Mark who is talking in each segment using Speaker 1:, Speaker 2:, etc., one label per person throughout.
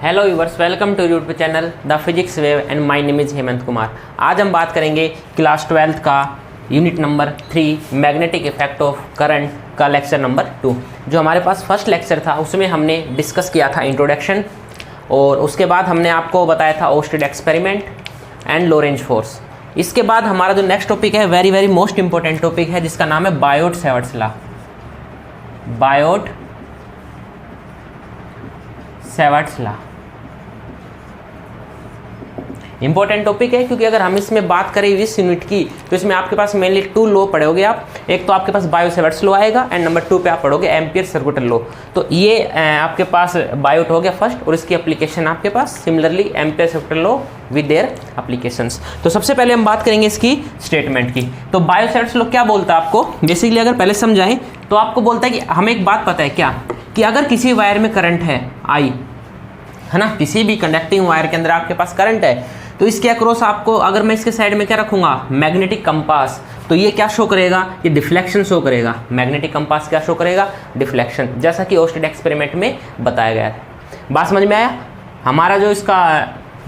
Speaker 1: Hello viewers, welcome to YouTube channel the physics wave and my name is Hemant Kumar. आज हम बात करेंगे class 12th का unit number 3 magnetic effect of current का lecture number 2। जो हमारे पास फर्स्ट लेक्चर था उसमें हमने डिस्कस किया था इंट्रोडक्शन, और उसके बाद हमने आपको बताया था ousted experiment and Lorentz force. इसके बाद हमारा जो नेक्स्ट टॉपिक है very very most important topic है, जिसका नाम है बायोट-सैवर्ट्स लॉ। बायोट-सैवर्ट्स लॉ इंपॉर्टेंट टॉपिक है, क्योंकि अगर हम इसमें बात करें इस यूनिट की तो इसमें आपके पास मेनली 2 लॉ पढ़ोगे आप। एक तो आपके पास बायो-सैवर्ट्स लॉ आएगा एंड नंबर 2 पे आप पढ़ोगे एम्पियर सर्कुलर लॉ। तो ये आपके पास बायोट हो गया फर्स्ट, और इसकी एप्लीकेशन आपके पास similarly ampere circular law with their applications. तो सबसे पहले हम बात करेंगे इसकी स्टेटमेंट की। तो बायो-सैवर्ट्स लॉ क्या बोलता है आपको, बेसिकली अगर पहले समझाएं तो आपको बोलता है कि हमें एक बात पता है क्या, कि अगर किसी वायर में करंट है आई, है ना, किसी भी कंडक्टिंग वायर के अंदर आपके पास करंट है, तो इसके अक्रॉस आपको, अगर मैं इसके साइड में क्या रखूंगा, मैग्नेटिक कंपास, तो ये क्या शो करेगा, ये डिफ्लेक्शन शो करेगा। मैग्नेटिक कंपास क्या शो करेगा, डिफ्लेक्शन, जैसा कि ओस्टेड एक्सपेरिमेंट में बताया गया है। बात समझ में आया? हमारा जो इसका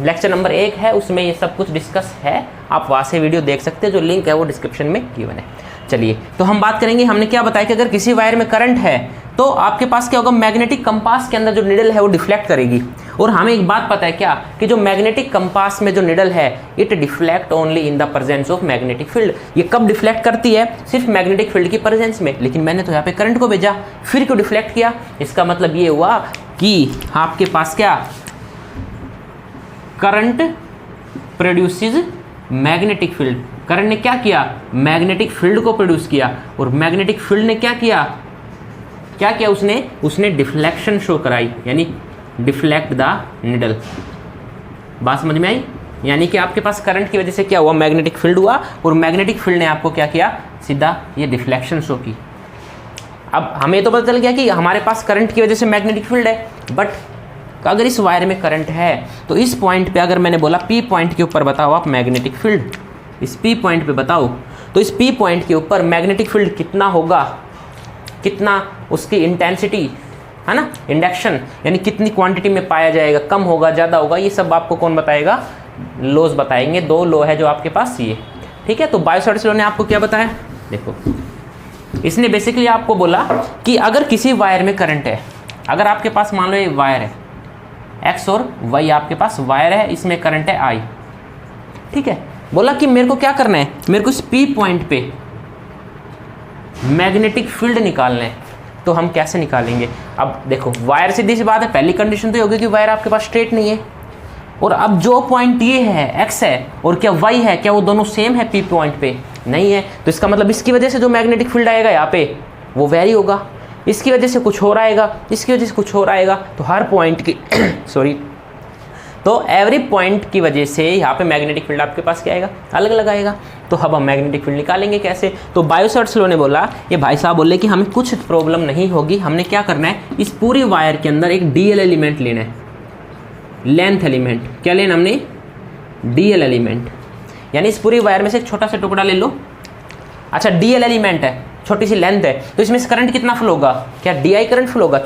Speaker 1: लेक्चर नंबर 1 है उसमें ये सब कुछ डिस्कस है, आप वहाँ से वीडियो देख सकते हैं, जो लिंक है वो डिस्क्रिप्शन में गिवन है। चलिए, तो हम बात करेंगे, हमने क्या बताया कि अगर किसी वायर में करंट है तो आपके पास क्या होगा, मैग्नेटिक कंपास के अंदर जो निडल है वो डिफ्लेक्ट करेगी। और हमें एक बात पता है क्या, कि जो मैग्नेटिक कंपास में जो निडल है it deflect only in the presence of magnetic field. ये कब डिफ्लेक्ट करती है, सिर्फ मैग्नेटिक फील्ड की प्रेजेंस में। लेकिन मैंने तो यहाँ पे करंट को भेजा, फिर क्यों डिफ्लेक्ट किया? इसका मतलब ये हुआ कि आपके पास क्या, current produces magnetic field. Current ने क्या किया, मैग्नेटिक फील्ड को प्रोड्यूस किया, और मैग्नेटिक फील्ड ने क्या किया, उसने डिफ्लेक्शन शो कराई, यानी डिफ्लेक्ट द निडल। बात समझ में आई? यानी कि आपके पास करंट की वजह से क्या हुआ, मैग्नेटिक फील्ड हुआ, और मैग्नेटिक फील्ड ने आपको क्या किया, सीधा ये डिफ्लेक्शन शो की। अब हमें तो पता चल गया कि हमारे पास करंट की वजह से मैग्नेटिक फील्ड है, बट अगर इस वायर में करंट है तो इस पॉइंट पे, अगर मैंने बोला पी पॉइंट के ऊपर बताओ आप मैग्नेटिक फील्ड, इस पी पॉइंट पे बताओ, तो इस पी पॉइंट के ऊपर मैग्नेटिक फील्ड कितना होगा, कितना उसकी इंटेंसिटी, है ना, इंडक्शन, यानी कितनी क्वांटिटी में पाया जाएगा, कम होगा, ज़्यादा होगा, ये सब आपको कौन बताएगा, लॉज बताएंगे। 2 लॉ है जो आपके पास ये, ठीक है। तो बायो-सैवर्ट्स लॉ ने आपको क्या बताया, देखो, इसने बेसिकली आपको बोला कि अगर किसी वायर में करंट है, अगर आपके पास मान लो ये वायर है एक्स और वाई, आपके पास वायर है, इसमें करंट है आई, ठीक है। बोला कि मेरे को क्या करना है, मेरे को इस पी पॉइंट पे मैग्नेटिक फील्ड निकालना है। तो हम कैसे निकालेंगे? अब देखो, वायर सीधी सी बात है, पहली कंडीशन तो ये होगी कि वायर आपके पास स्ट्रेट नहीं है, और अब जो पॉइंट ये है एक्स है और क्या वाई है, क्या वो दोनों सेम है पी पॉइंट पे? नहीं है। तो इसका मतलब इसकी वजह से जो मैग्नेटिक फील्ड आएगा यहाँ पे वो वेरी होगा, इसकी वजह से कुछ हो रहा आएगा, इसकी वजह से कुछ हो रहा आएगा। तो हर पॉइंट की सॉरी, तो एवरी पॉइंट की वजह से यहाँ पे मैग्नेटिक फील्ड आपके पास क्या आएगा, अलग अलग आएगा। तो अब हम मैग्नेटिक फील्ड निकालेंगे कैसे? तो बायो-सैवर्ट्स लॉ ने बोला, ये भाई साहब बोले कि हमें कुछ प्रॉब्लम नहीं होगी, हमने क्या करना है, इस पूरी वायर के अंदर एक डीएल एलिमेंट लेना है, लेंथ एलिमेंट। क्या लेना हमने, डीएल एलिमेंट, यानी इस पूरी वायर में से एक छोटा सा टुकड़ा ले लो। अच्छा, डीएल एलिमेंट है, छोटी सी लेंथ है, तो इसमें से करंट कितना फ्लो होगा, क्या डीआई करंट फ्लो होगा,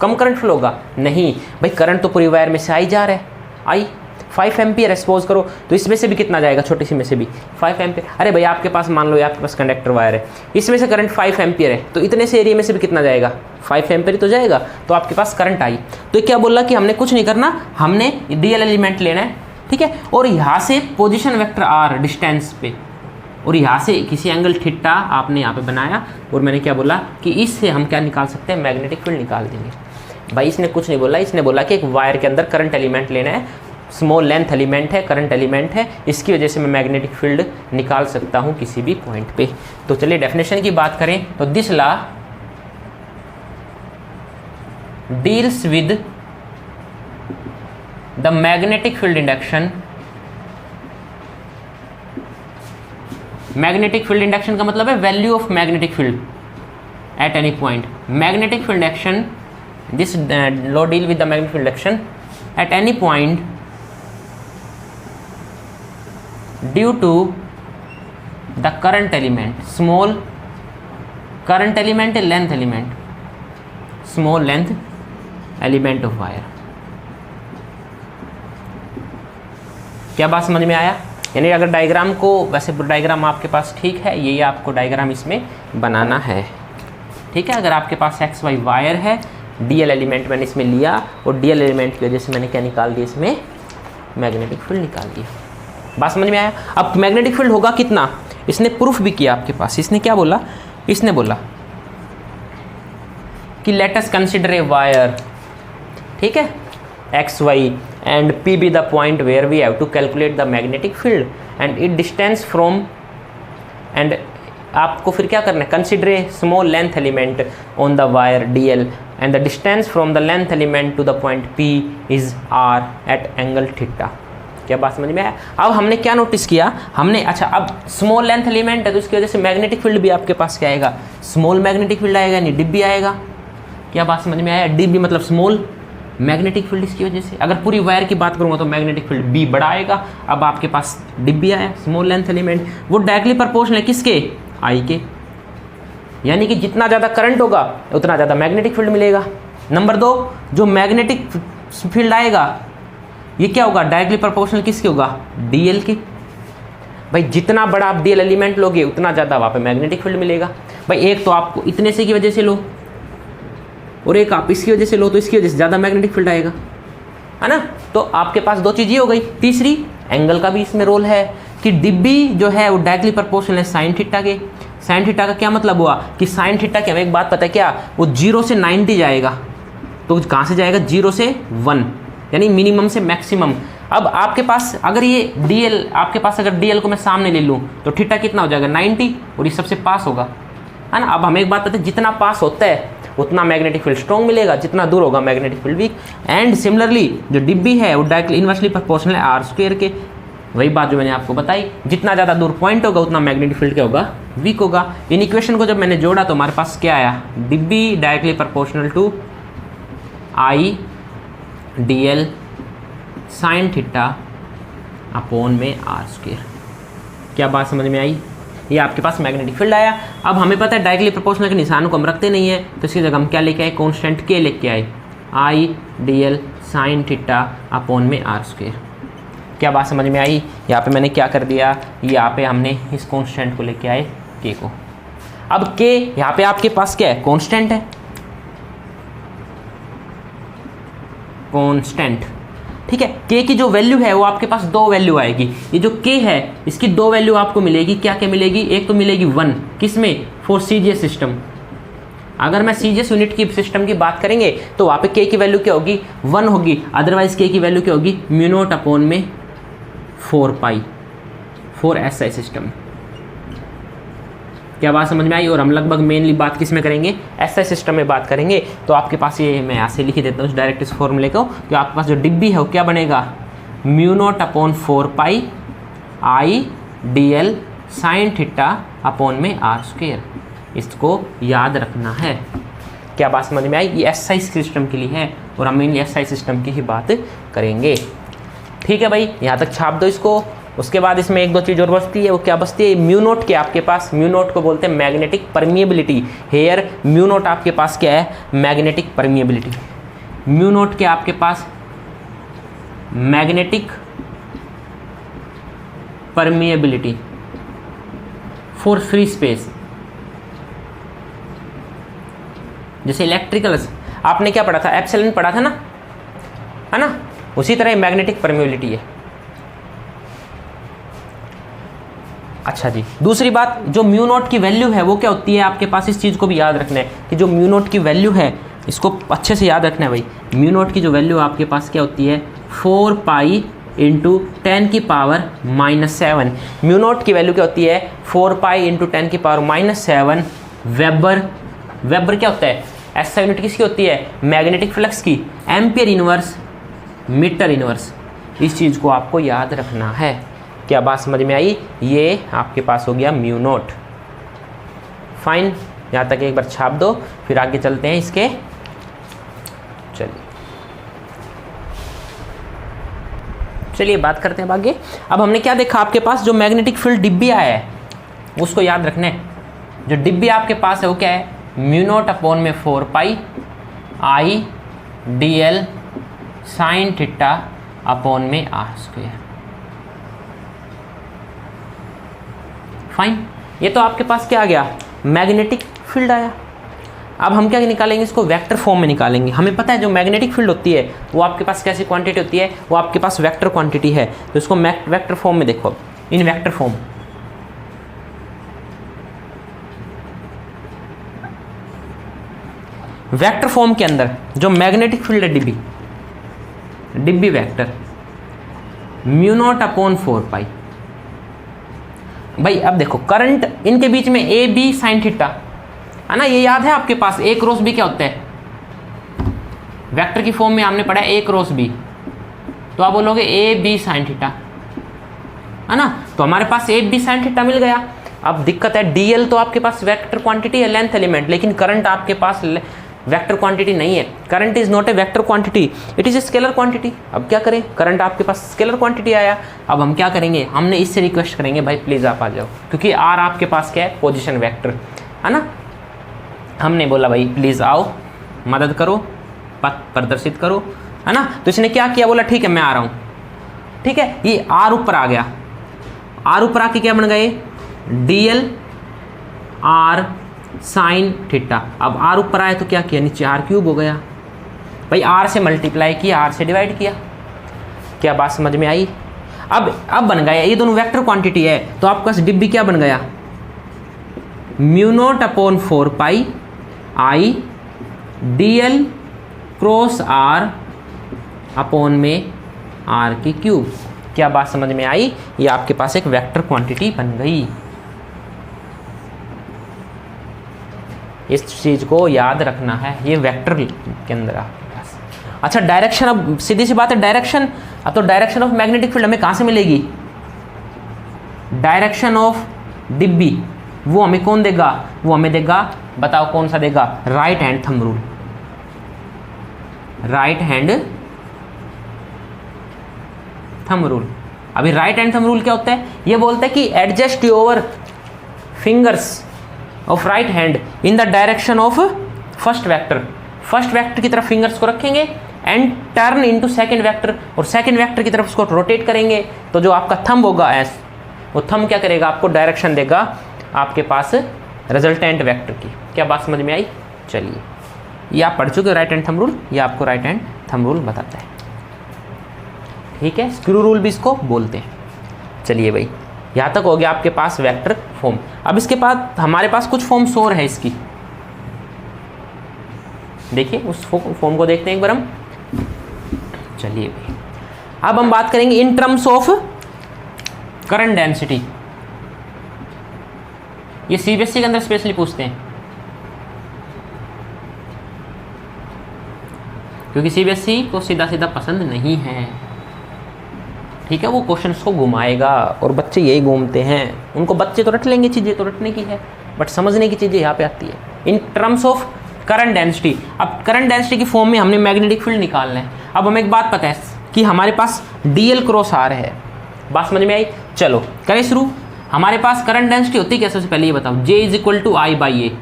Speaker 1: कम करंट फ्लो होगा? नहीं भाई, करंट तो पूरी वायर में से आई जा रहा है, आई 5 एम्पियर है सपोज करो, तो इसमें से भी कितना जाएगा, छोटी सी में से भी 5 एम्पियर। अरे भाई, आपके पास मान लो आपके पास कंडक्टर वायर है, इसमें से करंट 5 एम्पियर है, तो इतने से एरिया में से भी कितना जाएगा, 5 एम्पियर तो जाएगा। तो आपके पास करंट आई। तो क्या बोला कि हमने कुछ नहीं करना, हमने डीएल एलिमेंट लेना है, ठीक है। और यहाँ से पोजिशन वेक्टर आर डिस्टेंस पे, और यहाँ से किसी एंगल थीटा आपने यहाँ पे बनाया, और मैंने क्या बोला कि इससे हम क्या निकाल सकते हैं, मैग्नेटिक फील्ड निकाल देंगे। भाई इसने कुछ नहीं बोला, इसने बोला कि एक वायर के अंदर करंट एलिमेंट लेना है, स्मॉल लेंथ एलिमेंट है, करंट एलिमेंट है, इसकी वजह से मैं मैग्नेटिक फील्ड निकाल सकता हूँ किसी भी पॉइंट पे। तो चलिए डेफिनेशन की बात करें, तो this law deals with the magnetic field induction. Magnetic field induction का मतलब है value of magnetic field at any point. Magnetic field induction, this law deal with the magnetic field induction at any point due to the current element, small current element, length element, small length element of wire। क्या बात समझ में आया? यानी अगर diagram को, वैसे diagram आपके पास ठीक है, यही आपको डायग्राम इसमें बनाना है, ठीक है। अगर आपके पास एक्स वाई वायर है, डीएल एलिमेंट मैंने इसमें लिया और डीएल एलिमेंट की वजह से मैंने क्या निकाल दिया, इसमें मैग्नेटिक फील्ड निकाल दिया। बात समझ में आया? अब मैग्नेटिक फील्ड होगा कितना, इसने प्रूफ भी किया आपके पास। इसने क्या बोला, इसने बोला कि let us consider a wire, ठीक है, X Y and P be the point where we have to calculate the magnetic field and it distance from, and आपको फिर क्या करना है, consider a small length element on the wire D L and the distance from the length element to the point P is R at angle theta. क्या बात समझ में आया? अब हमने क्या नोटिस किया, हमने, अच्छा अब स्मॉल लेंथ एलिमेंट है तो इसकी वजह से मैग्नेटिक फील्ड भी आपके पास क्या आएगा, स्मॉल मैग्नेटिक फील्ड आएगा, यानी डिब्बी आएगा। क्या बात समझ में आया? डिब्बी मतलब स्मॉल मैग्नेटिक फील्ड इसकी वजह से। अगर पूरी वायर की बात करूंगा तो मैग्नेटिक फील्ड बी बड़ा आएगा। अब आपके पास डिब्बी आया, स्मॉल लेंथ एलिमेंट, वो डायरेक्टली प्रोपोर्शनल है किसके, आई के, यानी कि जितना ज़्यादा करंट होगा उतना ज़्यादा मैग्नेटिक फील्ड मिलेगा। नंबर 2, जो मैग्नेटिक फील्ड आएगा ये क्या होगा, डायरेक्टली प्रोपोर्शनल किसके होगा, डीएल के। भाई जितना बड़ा आप डीएल एलिमेंट लोगे उतना ज़्यादा वहाँ पे मैग्नेटिक फील्ड मिलेगा। भाई एक तो आपको इतने से की वजह से लो और एक आप इसकी वजह से लो, तो इसकी वजह से ज़्यादा मैग्नेटिक फील्ड आएगा, है ना। तो आपके पास 2 चीज़ें हो गई। तीसरी, एंगल का भी इसमें रोल है कि डिब्बी जो है वो डायरेक्टली प्रोपोर्शनल है साइन थीटा के। साइन थीटा का क्या मतलब हुआ कि साइन थीटा की हमें एक बात पता है क्या, वो 0 से 90 जाएगा, तो कहाँ से जाएगा, 0 से 1, यानी मिनिमम से मैक्सिमम। अब आपके पास अगर ये डीएल, आपके पास अगर डीएल को मैं सामने ले लूँ तो थीटा कितना हो जाएगा, 90, और ये सबसे पास होगा, है ना। अब हमें एक बात पता है, जितना पास होता है उतना मैग्नेटिक फील्ड स्ट्रॉन्ग मिलेगा, जितना दूर होगा magnetic field weak. And similarly जो डिब्बी है वो डायरेक्टली इन्वर्सली प्रोपोर्शनल है आर स्क्वायर के। वही बात जो मैंने आपको बताई, जितना ज़्यादा दूर पॉइंट होगा उतना मैग्नेटिक फील्ड क्या होगा, वीक होगा। इन इक्वेशन को जब मैंने जोड़ा तो हमारे पास क्या आया, dB directly proportional to I D L sine theta upon में आर स्क्वायर। क्या बात समझ में आई? ये आपके पास मैग्नेटिक फील्ड आया। अब हमें पता है डायरेक्टली प्रोपोर्शनल के निशान को हम रखते नहीं है, तो इसकी जगह हम क्या लेके आए, कांस्टेंट के लेके आए, आई D L sine theta upon में आर स्क्वायर। क्या बात समझ में आई? यहाँ पे मैंने क्या कर दिया, यहाँ पे हमने इस कांस्टेंट को लेके आए के को। अब के यहाँ पे आपके पास क्या है, कांस्टेंट है, कांस्टेंट, ठीक है। के की जो वैल्यू है वो आपके पास 2 वैल्यू आएगी। ये जो के है इसकी 2 वैल्यू आपको मिलेगी। क्या क्या मिलेगी, एक तो मिलेगी 1, किसमें, फॉर सीजीएस सिस्टम। अगर मैं सीजीएस यूनिट की सिस्टम की बात करेंगे तो वहाँ पे के की वैल्यू क्या होगी, 1 होगी। अदरवाइज के की वैल्यू क्या होगी, म्यू नॉट अपॉन में 4 पाई फॉर एसआई सिस्टम। क्या बात समझ में आई? और हम लगभग मेनली बात किस में करेंगे, एसआई सिस्टम में बात करेंगे। तो आपके पास ये मैं यहाँ से लिख देता हूँ डायरेक्ट इस फॉर्मूले को, कि आपके पास जो डिब्बी है वो क्या बनेगा, mu naught upon 4 pi I D L sine theta upon में आर स्क्वायर। इसको याद रखना है। क्या बात समझ में आई? ये एसआई सिस्टम के लिए है और हम मेनली एसआई सिस्टम की ही बात करेंगे। ठीक है भाई, यहाँ तक छाप दो इसको। उसके बाद इसमें 1-2 चीज़ और बचती है, वो क्या बचती है, म्यू नोट के आपके पास, म्यू नोट को बोलते हैं magnetic permeability. Here mu naught आपके पास क्या है, मैग्नेटिक परमिएबिलिटी। म्यू नोट के आपके पास magnetic permeability for free space. जैसे इलेक्ट्रिकल आपने क्या पढ़ा था, एप्सिलॉन पढ़ा था ना, है ना, उसी तरह मैग्नेटिक परमिएबिलिटी है। अच्छा जी, दूसरी बात, जो म्यू नोट की वैल्यू है वो क्या होती है आपके पास, इस चीज़ को भी याद रखना है कि जो म्यू नोट की वैल्यू है इसको अच्छे से याद रखना है भाई। म्यू नोट की जो वैल्यू आपके पास क्या होती है, 4 पाई इंटू 10 की पावर -7। म्यू नोट की वैल्यू क्या होती है, 4 पाई इंटू 10 की पावर -7 वेबर। वेबर क्या होता है, एसआई यूनिट किसकी होती है, मैग्नेटिक फ्लक्स की। एम्पियर इनवर्स मीटर इनवर्स, इस चीज़ को आपको याद रखना है। क्या बात समझ में आई? ये आपके पास हो गया म्यू नोट। फाइन, यहाँ तक एक बार छाप दो, फिर आगे चलते हैं इसके। चलिए बात करते हैं आगे। अब हमने क्या देखा, आपके पास जो मैग्नेटिक फील्ड डिब्बी आया है उसको याद रखना है। जो डिब्बी आपके पास है वो क्या है, म्यू नोट अपॉन में 4 pi I D L sine theta upon में आर स्क्वायर। फाइन, ये तो आपके पास क्या आ गया, मैग्नेटिक फील्ड आया। अब हम क्या निकालेंगे, इसको वेक्टर फॉर्म में निकालेंगे। हमें पता है जो मैग्नेटिक फील्ड होती है वो आपके पास कैसी क्वांटिटी होती है, वो आपके पास वेक्टर क्वांटिटी है। तो इसको वेक्टर फॉर्म में देखो, इन वेक्टर फॉर्म, वेक्टर फॉर्म के अंदर जो मैग्नेटिक फील्ड है डिब्बी वेक्टर म्यू नॉट अपॉन 4 पाई। भाई अब देखो करंट इनके बीच में ए बी साइन थीटा है ना, ये याद है आपके पास। ए क्रॉस बी क्या होता है, वेक्टर की फॉर्म में हमने पढ़ा है ए क्रॉस बी, तो आप बोलोगे ए बी साइन थीटा है ना। तो हमारे पास ए बी साइन थीटा मिल गया। अब दिक्कत है डीएल तो आपके पास वेक्टर क्वांटिटी है, लेंथ एलिमेंट, लेकिन करंट आपके पास वेक्टर क्वांटिटी नहीं है। Current is not a vector quantity, it is a scalar quantity. अब क्या करें, करंट आपके पास स्केलर क्वांटिटी आया। अब हम क्या करेंगे, हमने इससे रिक्वेस्ट करेंगे भाई प्लीज आप आ जाओ, क्योंकि आर आपके पास क्या है, पोजीशन वेक्टर है ना। हमने बोला भाई प्लीज आओ, मदद करो, पथ प्रदर्शित करो, है ना। तो इसने क्या किया, बोला ठीक है मैं आ रहा हूं। ठीक है, ये आर ऊपर आ गया, आर ऊपर आके क्या बन गए, डीएल आर साइन थीटा। अब आर ऊपर आए तो क्या किया, नीचे आर क्यूब हो गया। भाई आर से मल्टीप्लाई किया, आर से डिवाइड किया। क्या बात समझ में आई। अब बन गया, ये दोनों वेक्टर क्वांटिटी है, तो आपके पास डिब्बी क्या बन गया, mu naught upon 4 pi I DL cross R upon में आर की क्यूब। क्या बात समझ में आई, ये आपके पास एक वेक्टर क्वांटिटी बन गई। इस चीज को याद रखना है, ये वेक्टर के अंदर आपके पास। अच्छा डायरेक्शन, अब सीधी सी बात है डायरेक्शन। अब तो डायरेक्शन ऑफ मैग्नेटिक फील्ड हमें कहां से मिलेगी, डायरेक्शन ऑफ डिब्बी, वो हमें कौन देगा, वो हमें देगा, बताओ कौन सा देगा, right hand thumb rule. Right hand thumb rule. अभी राइट हैंड थंब रूल क्या होता है, ये बोलता है कि adjust your fingers of right hand in the direction of first vector. First vector की तरफ फिंगर्स को रखेंगे and turn into second vector, और सेकंड वेक्टर की तरफ उसको रोटेट करेंगे, तो जो आपका थंब होगा एस, वो थंब क्या करेगा, आपको डायरेक्शन देगा आपके पास रिजल्टेंट वेक्टर की। क्या बात समझ में आई। चलिए ये आप पढ़ चुके हो राइट हैंड थंब रूल, ये आपको राइट हैंड थंब रूल बताता है। ठीक है, स्क्रू रूल भी इसको बोलते हैं। चलिए भाई यहाँ तक हो गया आपके पास वेक्टर फॉर्म। अब इसके बाद हमारे पास कुछ फॉर्म्स और है इसकी, देखिए उस फॉर्म को देखते हैं एक बार हम। चलिए भाई अब हम बात करेंगे in terms of current density. ये सीबीएसई के अंदर स्पेशली पूछते हैं, क्योंकि सीबीएसई को सीधा सीधा पसंद नहीं है। ठीक है, वो क्वेश्चंस को घुमाएगा और बच्चे यही घूमते हैं। उनको बच्चे तो रट लेंगे, चीज़ें तो रटने की है, बट समझने की चीज़ें यहाँ पे आती है। In terms of current density, अब करंट डेंसिटी की फॉर्म में हमने मैग्नेटिक फील्ड निकालना है। अब हमें एक बात पता है कि हमारे पास डीएल क्रॉस आर है। बात समझ में आई। चलो करें शुरू। हमारे पास करंट डेंसिटी होती है कैसे, सबसे पहले ये बताओ, J is equal to I by A.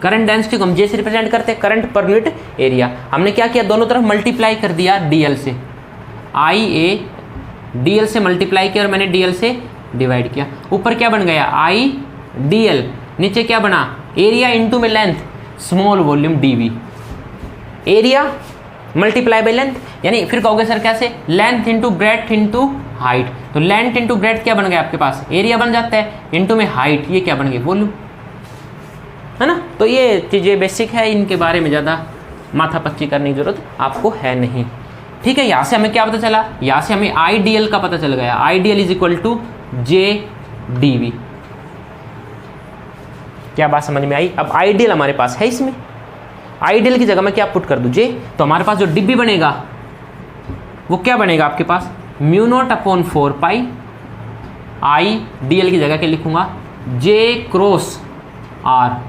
Speaker 1: Current density को हम J से रिप्रेजेंट करते हैं, करंट पर यूनिट एरिया। हमने क्या किया, दोनों तरफ मल्टीप्लाई कर दिया डीएल से, आई ए डीएल से मल्टीप्लाई किया और मैंने डीएल से डिवाइड किया। ऊपर क्या बन गया, आई डीएल, नीचे क्या बना, एरिया इंटू में length, small volume DV. Area multiply by length, यानी फिर कहोगे सर कैसे, length into breadth into height. तो लेंथ इंटू ब्रेड्थ क्या बन गया आपके पास, एरिया बन जाता है, इंटू में हाइट, ये क्या बन गई, वॉल्यूम, है ना। तो ये चीज़ें बेसिक है, इनके बारे में ज़्यादा माथा पच्ची करने की जरूरत आपको है नहीं। ठीक है, यहाँ से हमें क्या पता चला, यहाँ से हमें आई डी एल का पता चल गया, I D L is equal to J D V. क्या बात समझ में आई। अब आई डी एल हमारे पास है, इसमें आई डी एल की जगह मैं क्या पुट कर दूँ, जे, तो हमारे पास जो डिब्बी बनेगा वो क्या बनेगा आपके पास, mu naught upon 4 pi I D L की जगह क्या लिखूंगा, जे क्रॉस आर,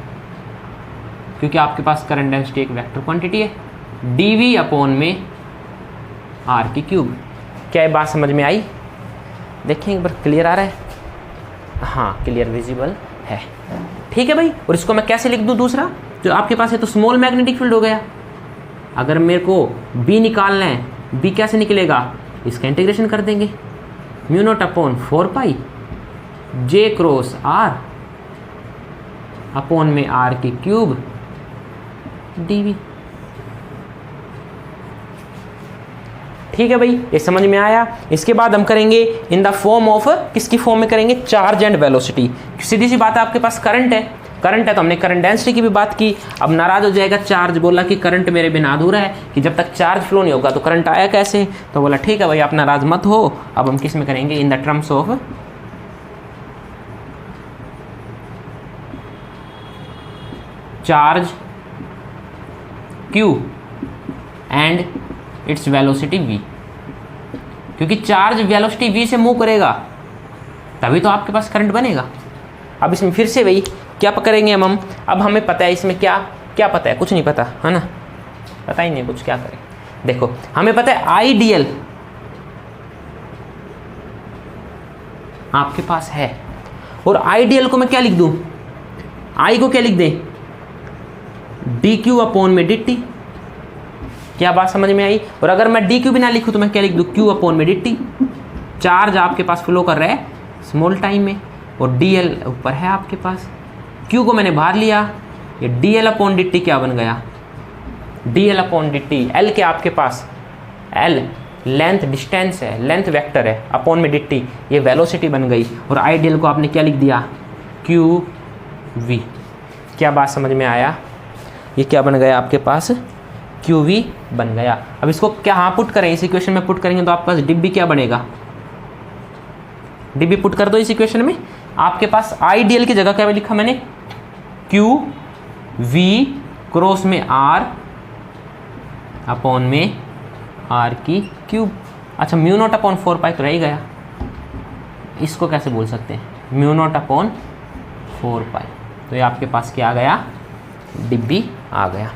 Speaker 1: क्योंकि आपके पास करंट डेंसिटी एक वेक्टर क्वांटिटी है, डी वी अपॉन में आर की क्यूब। क्या ये बात समझ में आई। देखें एक बार, क्लियर आ रहा है, हाँ क्लियर विजिबल है। ठीक है भाई, और इसको मैं कैसे लिख दूं, दूसरा जो आपके पास है तो स्मॉल मैग्नेटिक फील्ड हो गया। अगर मेरे को बी निकालना है, बी कैसे निकलेगा, इसका इंटीग्रेशन कर देंगे, mu naught upon 4 pi J cross R upon में आर की क्यूब डीवी। ठीक है भाई, ये समझ में आया। इसके बाद हम करेंगे इन द फॉर्म ऑफ, किसकी फॉर्म में करेंगे, चार्ज एंड वेलोसिटी। सीधी सी बात है, आपके पास करंट है, करंट है तो हमने करंट डेंसिटी की भी बात की। अब नाराज हो जाएगा, चार्ज बोला कि करंट मेरे बिना अधूरा है, कि जब तक चार्ज फ्लो नहीं होगा तो करंट आया कैसे। तो बोला ठीक है भाई, आप नाराज मत हो। अब हम किस में करेंगे, in the terms of charge Q and its velocity V, क्योंकि चार्ज वेलोसिटी V से मूव करेगा तभी तो आपके पास करंट बनेगा। अब इसमें फिर से वही क्या करेंगे हम, अब हमें पता है इसमें क्या क्या पता है, कुछ नहीं पता है ना, पता ही नहीं कुछ, क्या करें। देखो हमें पता है आइडियल आपके पास है, और आइडियल को मैं क्या लिख दूं, आई को क्या लिख दें, डी क्यू अपॉन में डी टी। क्या बात समझ में आई। और अगर मैं डी क्यू भी ना लिखूं तो मैं क्या लिख दूं, क्यू अपॉन में डी टी। चार्ज आपके पास फ्लो कर रहा है स्मॉल टाइम में, और डी एल ऊपर है आपके पास, क्यू को मैंने बाहर लिया, ये D L upon D T क्या बन गया, D L upon D T. L के आपके पास, एल लेंथ डिस्टेंस है, लेंथ वेक्टर है, अपॉन में डी टी, ये वेलोसिटी बन गई। और आइडियल को आपने क्या लिख दिया, क्यू वी। क्या बात समझ में आया, ये क्या बन गया आपके पास, क्यू वी बन गया। अब इसको क्या हाँ पुट करें, इस इक्वेशन में पुट करेंगे तो आपके पास डिब्बी क्या बनेगा, डिब्बी पुट कर दो इस इक्वेशन में। आपके पास आइडियल की जगह क्या लिखा मैंने, क्यू वी क्रॉस में आर अपॉन में आर की क्यूब। अच्छा म्यू नॉट अपॉन 4 पाई तो रह ही गया, इसको कैसे बोल सकते हैं, म्यू नॉट अपॉन 4 पाई। तो ये आपके पास क्या आ गया, डिब्बी आ गया।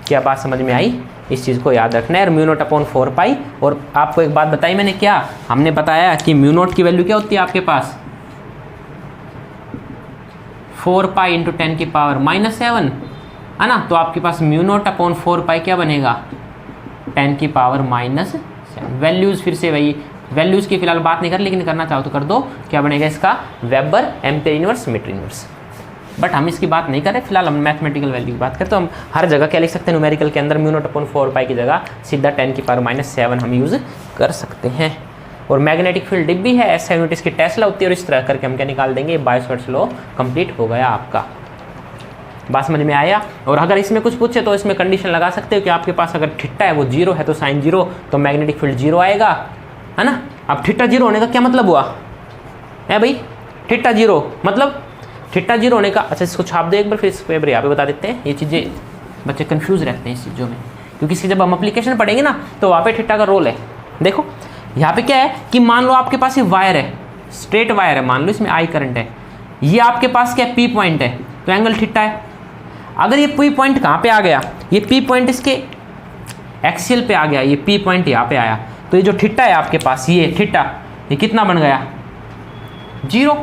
Speaker 1: क्या बात समझ में आई, इस चीज़ को याद रखना है, म्यू नॉट अपॉन 4 पाई। और आपको एक बात बताई मैंने, क्या हमने बताया कि म्यू नॉट की वैल्यू क्या होती है आपके पास, 4 पाई इंटू 10 की पावर -7 है ना। तो आपके पास म्यू नॉट अपॉन 4 पाई क्या बनेगा, 10 की पावर -7। वैल्यूज़ फिर से वही, वैल्यूज़ की फिलहाल बात नहीं कर, लेकिन करना चाहो तो कर दो। क्या बनेगा इसका, weber ampere inverse metre inverse. But हम इसकी बात नहीं कर रहे फिलहाल, हम मैथमेटिकल वैल्यू की बात करते। तो हम हर जगह क्या लिख सकते हैं, न्यूमेरिकल के अंदर म्यू नॉट अपॉन 4 पाई की जगह सीधा 10 की पावर -7 हम यूज़ कर सकते हैं। और मैग्नेटिक फील्ड डिब्बी है, ऐसा यूनिट इसकी टेस्ला होती है, और इस तरह करके हम क्या निकाल देंगे, बायो-सैवर्ट्स लॉ कंप्लीट हो गया आपका। बात समझ में आया। और अगर इसमें कुछ पूछे तो इसमें कंडीशन लगा सकते हो कि आपके पास अगर थीटा है वो 0 है तो साइन 0, तो मैग्नेटिक फील्ड 0 आएगा, है ना। अब थीटा 0 होने का क्या मतलब हुआ है भाई, थीटा 0 मतलब थीटा 0 होने का, अच्छा इसको छाप दो एक बार, फिर इस पेपर यहाँ पे बता देते हैं। ये चीज़ें बच्चे कंफ्यूज रहते हैं इस चीज़ों में, क्योंकि इसकी जब हम अप्लीकेशन पढ़ेंगे ना तो वहाँ पे थीटा का रोल है। देखो यहाँ पे क्या है कि मान लो आपके पास ये वायर है, स्ट्रेट वायर है, मान लो इसमें आई करंट है, ये आपके पास क्या पी पॉइंट है, तो एंगल थीटा है। अगर ये पी पॉइंट कहाँ पे आ गया, ये पी पॉइंट इसके एक्सियल पे आ गया, ये पी पॉइंट यहाँ पे आया, तो ये जो थीटा है आपके पास, ये थीटा, ये कितना बन गया, 0।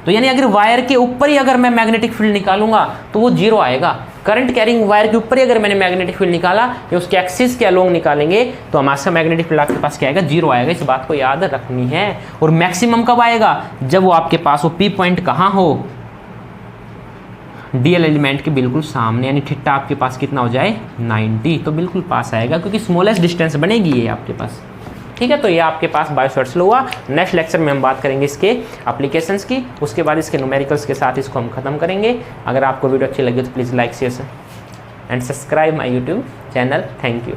Speaker 1: तो यानी अगर वायर के ऊपर ही अगर मैं मैग्नेटिक फील्ड निकालूंगा तो वो 0 आएगा। करंट कैरिंग वायर के ऊपर ही अगर मैंने मैग्नेटिक फील्ड निकाला या उसके एक्सिस के अलोंग निकालेंगे तो हमारा मैग्नेटिक फील्ड आपके पास क्या आएगा, 0 आएगा। इस बात को याद रखनी है। और मैक्सिमम कब आएगा, जब वो आपके पास वो पी पॉइंट कहाँ हो, डीएल एलिमेंट के बिल्कुल सामने, यानी थीटा आपके पास कितना हो जाए, 90, तो बिल्कुल पास आएगा, क्योंकि स्मॉलेस्ट डिस्टेंस बनेगी ये आपके पास। ठीक है, तो ये आपके पास बायो-सैवर्ट्स लॉ हुआ। नेक्स्ट लेक्चर में हम बात करेंगे इसके एप्लीकेशंस की, उसके बाद इसके न्यूमेरिकल्स के साथ इसको हम खत्म करेंगे। अगर आपको वीडियो अच्छी लगी तो please like share and subscribe my YouTube channel. Thank you.